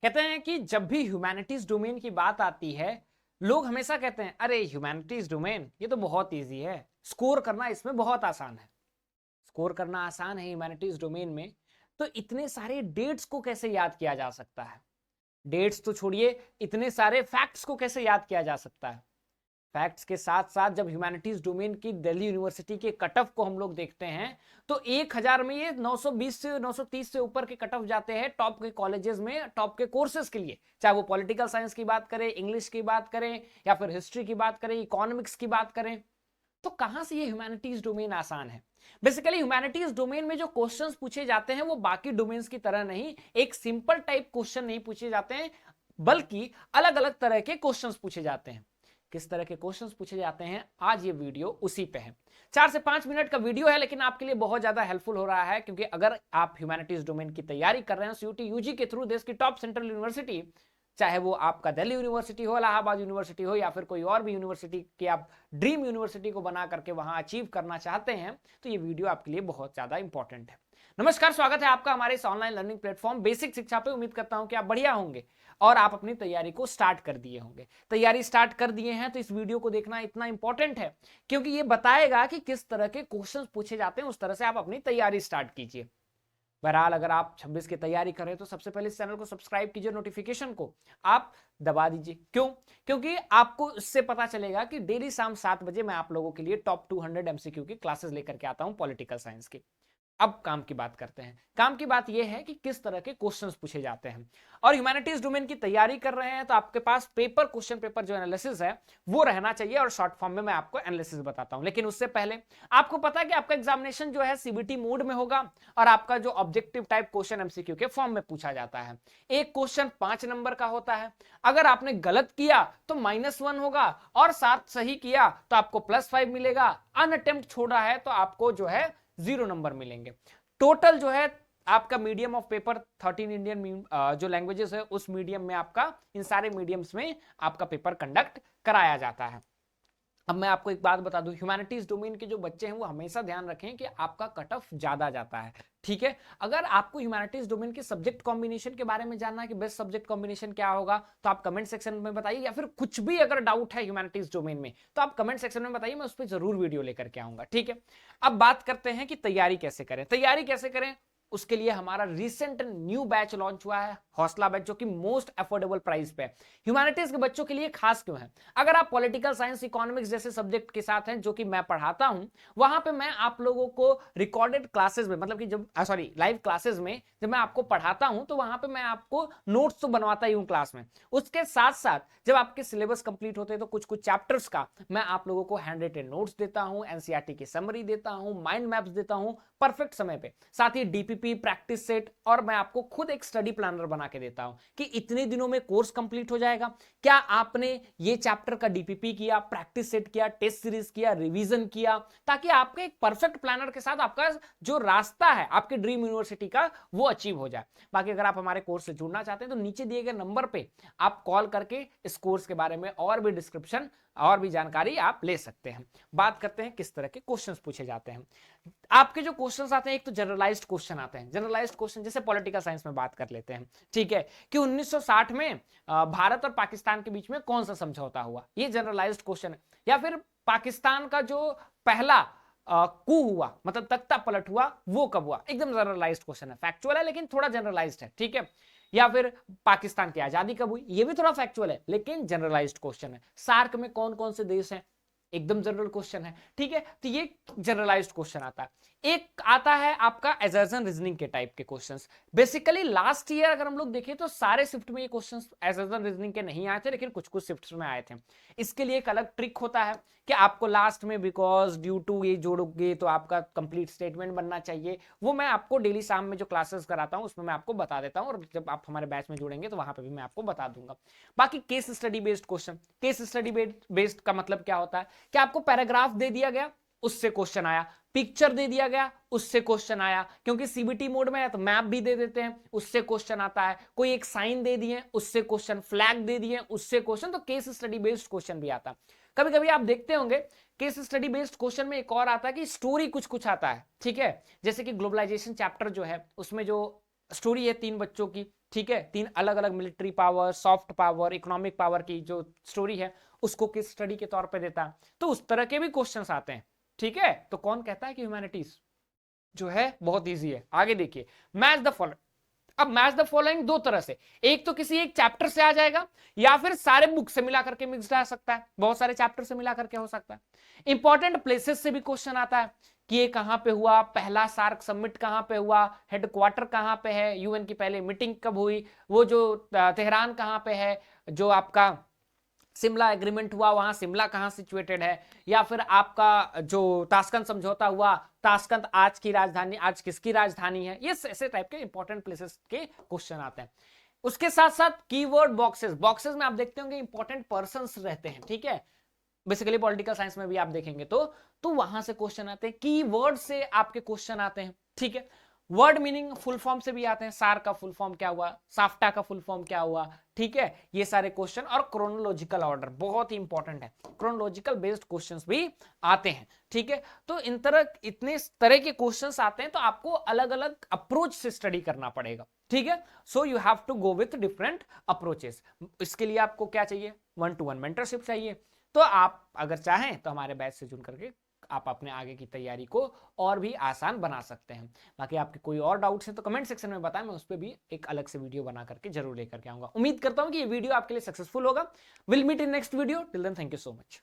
कहते हैं कि जब भी ह्यूमैनिटीज डोमेन की बात आती है, लोग हमेशा कहते हैं अरे ह्यूमैनिटीज डोमेन ये तो बहुत इजी है, स्कोर करना इसमें बहुत आसान है। स्कोर करना आसान है ह्यूमैनिटीज डोमेन में, तो इतने सारे डेट्स को कैसे याद किया जा सकता है? डेट्स तो छोड़िए, इतने सारे फैक्ट्स को कैसे याद किया जा सकता है? फैक्ट्स के साथ साथ जब ह्यूमैनिटीज डोमेन की दिल्ली यूनिवर्सिटी के कट ऑफ को हम लोग देखते हैं तो 1000 में ये 920 से 930 से ऊपर के कट ऑफ जाते हैं टॉप के कॉलेजेस में, टॉप के कोर्सेज के लिए, चाहे वो पॉलिटिकल साइंस की बात करें, इंग्लिश की बात करें, या फिर हिस्ट्री की बात करें, इकोनॉमिक्स की बात करें। तो कहां से ये ह्यूमैनिटीज डोमेन आसान है? बेसिकली ह्यूमैनिटीज डोमेन में जो क्वेश्चंस पूछे जाते हैं वो बाकी डोमेन्स की तरह नहीं, एक सिंपल टाइप क्वेश्चन नहीं पूछे जाते हैं, बल्कि अलग अलग तरह के क्वेश्चंस पूछे जाते हैं। किस तरह के क्वेश्चंस पूछे जाते हैं, आज ये वीडियो उसी पे है। 4 से 5 मिनट का वीडियो है, लेकिन आपके लिए बहुत ज्यादा हेल्पफुल हो रहा है, क्योंकि अगर आप ह्यूमैनिटीज डोमेन की तैयारी कर रहे हैं सीयूटी यूजी के थ्रू, देश की टॉप सेंट्रल यूनिवर्सिटी, चाहे वो आपका दिल्ली यूनिवर्सिटी हो, इलाहाबाद यूनिवर्सिटी हो, या फिर कोई और भी यूनिवर्सिटी की आप ड्रीम यूनिवर्सिटी को बना करके वहां अचीव करना चाहते हैं, तो ये वीडियो आपके लिए बहुत ज्यादा इंपॉर्टेंट है। नमस्कार, स्वागत है आपका हमारे इस ऑनलाइन लर्निंग प्लेटफॉर्म बेसिक शिक्षा पे। उम्मीद करता हूं कि आप बढ़िया होंगे और आप अपनी तैयारी को स्टार्ट कर दिए होंगे। तैयारी स्टार्ट कर दिए हैं तो इस वीडियो को देखना इतना इंपॉर्टेंट है, क्योंकि ये बताएगा कि किस तरह के क्वेश्चंस पूछे जाते हैं, उस तरह से आप अपनी तैयारी स्टार्ट कीजिए। बहरहाल, अगर आप 26 की तैयारी कर रहे हैं तो सबसे पहले इस चैनल को सब्सक्राइब कीजिए, नोटिफिकेशन को आप दबा दीजिए। क्यों? क्योंकि आपको इससे पता चलेगा कि डेली शाम 7 बजे मैं आप लोगों के लिए टॉप 200 एमसीक्यू की क्लासेस लेकर के आता हूं पॉलिटिकल साइंस की। अब काम की बात करते हैं। काम की बात यह है कि किस तरह के क्वेश्चंस पूछे जाते हैं। और ह्यूमैनिटीज डोमेन की तैयारी कर रहे हैं तो आपके पास क्वेश्चन पेपर जो एनालिसिस है वो रहना चाहिए, और शॉर्ट फॉर्म में मैं आपको एनालिसिस बताता हूं। लेकिन उससे पहले आपको पता है कि आपका एग्जामिनेशन जो है सीबीटी मोड में होगा, और आपका जो ऑब्जेक्टिव टाइप क्वेश्चन एमसीक्यू के फॉर्म में पूछा जाता है। एक क्वेश्चन 5 नंबर का होता है। अगर आपने गलत किया तो -1 होगा, और 7 सही किया तो आपको +5 मिलेगा। अनअटेम्प्ट छोड़ा है तो आपको जो है 0 नंबर मिलेंगे। टोटल जो है आपका मीडियम ऑफ पेपर 13 इंडियन जो लैंग्वेजेस है उस मीडियम में, आपका इन सारे मीडियम्स में आपका पेपर कंडक्ट कराया जाता है। अब मैं आपको एक बात बता दूं, ह्यूमैनिटीज डोमेन के जो बच्चे हैं वो हमेशा ध्यान रखें कि आपका कट ऑफ ज्यादा जाता है। ठीक है, अगर आपको ह्यूमैनिटीज डोमेन के सब्जेक्ट कॉम्बिनेशन के बारे में जानना है कि बेस्ट सब्जेक्ट कॉम्बिनेशन क्या होगा, तो आप कमेंट सेक्शन में बताइए, या फिर कुछ भी अगर डाउट है ह्यूमैनिटीज डोमेन में तो आप कमेंट सेक्शन में बताइए, मैं उस पर जरूर वीडियो लेकर के आऊंगा। ठीक है, अब बात करते हैं कि तैयारी कैसे करें। तैयारी कैसे करें उसके लिए हमारा रिसेंट न्यू बैच लॉन्च हुआ है, हौसला बैच, जो कि मोस्ट अफोर्डेबल प्राइस पे है। ह्यूमैनिटीज के बच्चों के लिए खास क्यों है? अगर आप पॉलिटिकल साइंस, इकोनॉमिक्स जैसे सब्जेक्ट के साथ हैं जो कि मैं पढ़ाता हूं, वहां पे मैं आप लोगों को रिकॉर्डेड क्लासेस में, मतलब कि जब लाइव क्लासेस में जब मैं आपको पढ़ाता हूं तो वहां पे मैं आपको नोट्स तो बनवाता ही हूं क्लास में। उसके साथ साथ जब आपके सिलेबस कंप्लीट होते हैं तो कुछ कुछ चैप्टर्स का मैं आप लोगों को हैंड रिटन नोट्स देता हूं, एनसीईआरटी की समरी देता हूं, माइंड मैप्स देता हूं परफेक्ट समय पे, साथ ही डीपीपी, प्रैक्टिस सेट, और मैं आपको खुद एक स्टडी प्लानर बना के देता हूं कि इतने दिनों में कोर्स कंप्लीट हो जाएगा। क्या आपने ये चैप्टर का डीपीपी किया, प्रैक्टिस सेट किया, टेस्ट सीरीज किया, रिवीजन किया, ताकि आपके एक परफेक्ट प्लानर के साथ आपका जो रास्ता है आपके ड्रीम यूनिवर्सिटी का वो अचीव हो जाए। बाकी अगर आप हमारे कोर्स से जुड़ना चाहते हैं तो नीचे दिए गए नंबर पे आप कॉल करके इस कोर्स के बारे में और भी डिस्क्रिप्शन और भी जानकारी आप ले सकते हैं। बात करते हैं किस तरह के क्वेश्चंस पूछे जाते हैं। आपके जो क्वेश्चंस आते हैं, एक तो जनरलाइज्ड क्वेश्चन आते हैं। जनरलाइज्ड क्वेश्चन जैसे पॉलिटिकल साइंस में बात कर लेते हैं, ठीक है, कि 1960 में भारत और पाकिस्तान के बीच में कौन सा समझौता हुआ, ये जनरलाइज्ड क्वेश्चन है। या फिर पाकिस्तान का जो पहला कू हुआ, मतलब तख्ता पलट हुआ, वो कब हुआ, एकदम जनरलाइज्ड क्वेश्चन है, फैक्चुअल है लेकिन थोड़ा जनरलाइज्ड है। ठीक है, या फिर पाकिस्तान की आजादी कब हुई, ये भी थोड़ा फैक्चुअल है लेकिन जनरलाइज्ड क्वेश्चन है। सार्क में कौन कौन से देश हैं, एकदम जनरल क्वेश्चन है। ठीक है, तो ये जनरलाइज्ड क्वेश्चन आता है। एक आता है आपका असर्शन रीजनिंग के टाइप के क्वेश्चंस। बेसिकली लास्ट ईयर अगर हम लोग देखें तो सारे शिफ्ट में ये क्वेश्चंस असर्शन रीजनिंग के नहीं आए थे, लेकिन कुछ कुछ शिफ्ट्स में आए थे। इसके लिए एक अलग ट्रिक होता है कि आपको लास्ट में बिकॉज, ड्यू टू ये जोड़ोगे तो आपका कंप्लीट स्टेटमेंट बनना चाहिए। वो मैं आपको डेली शाम में जो क्लासेस कराता हूं उसमें मैं आपको बता देता हूं, और जब आप हमारे बैच में जुड़ेंगे तो वहां पर भी मैं आपको बता दूंगा। बाकी case study based question, case study based का मतलब क्या होता है कि आपको पैराग्राफ दे दिया गया, उससे क्वेश्चन आया, पिक्चर दे दिया गया, उससे क्वेश्चन आया, क्योंकि सीबीटी मोड में है तो मैप भी दे देते हैं, उससे क्वेश्चन आता है, कोई एक साइन दे दिए उससे क्वेश्चन, फ्लैग दे दिए उससे क्वेश्चन, तो केस स्टडी बेस्ड क्वेश्चन भी आता है। कभी कभी आप देखते होंगे केस स्टडी बेस्ड क्वेश्चन में एक और आता है कि स्टोरी कुछ कुछ आता है। ठीक है, जैसे कि ग्लोबलाइजेशन चैप्टर जो है उसमें जो स्टोरी है 3 बच्चों की, ठीक है, 3 अलग अलग military power, soft power, economic power की जो स्टोरी है उसको केस स्टडी के तौर पे देता है। तो उस तरह के भी क्वेश्चंस आते हैं। ठीक है, तो कौन कहता है कि ह्यूमैनिटीज जो है बहुत इजी है? आगे देखिए, मैच द फॉलोइंग। अब मैच द फॉलोइंग दो तरह से, एक तो किसी एक चैप्टर से आ जाएगा या फिर सारे बुक से मिला करके मिक्स आ सकता है, बहुत सारे चैप्टर से मिला करके हो सकता है। इंपॉर्टेंट प्लेसेस से भी क्वेश्चन आता है कि ये कहां पे हुआ, पहला सार्क समिट कहां पे हुआ, हेडक्वार्टर कहां पे है, यूएन की पहले मीटिंग कब हुई, वो जो तेहरान कहां पे है, जो आपका सिमला एग्रीमेंट हुआ वहां सिमला कहां सिचुएटेड है, या फिर आपका जो ताशकंद समझौता हुआ, ताशकंद आज की राजधानी, आज किसकी राजधानी है, ये ऐसे टाइप के इंपॉर्टेंट प्लेसेस के क्वेश्चन आते हैं। उसके साथ साथ कीवर्ड बॉक्सेस, बॉक्सेस में आप देखते होंगे इंपॉर्टेंट पर्संस रहते हैं। ठीक है, बेसिकली पॉलिटिकल साइंस में भी आप देखेंगे तो वहां से क्वेश्चन आते हैं, कीवर्ड से आपके क्वेश्चन आते हैं। ठीक है, वर्ड मीनिंग फुल फॉर्म से भी आते हैं, सार का फुल फॉर्म क्या हुआ, साफ्टा का फुल फॉर्म क्या हुआ। ठीक है, ये सारे क्वेश्चन, और क्रोनोलॉजिकल ऑर्डर बहुत ही इंपॉर्टेंट है, क्रोनोलॉजिकल बेस्ड क्वेश्चंस भी आते हैं। ठीक है, तो इतने तरह के क्वेश्चंस आते हैं, तो आपको अलग अलग अप्रोच से स्टडी करना पड़ेगा। ठीक है, so you have to go with different approaches. इसके लिए आपको क्या चाहिए? 1-to-1 मेंटरशिप चाहिए। तो आप अगर चाहें तो हमारे बैच से जुड़ करके आप अपने आगे की तैयारी को और भी आसान बना सकते हैं। बाकी आपके कोई और डाउट्स हैं तो कमेंट सेक्शन में बताएं, मैं उस पर भी एक अलग से वीडियो बना करके जरूर लेकर के आऊंगा। उम्मीद करता हूं कि ये वीडियो आपके लिए सक्सेसफुल होगा। Will meet in next video, till then thank you so much.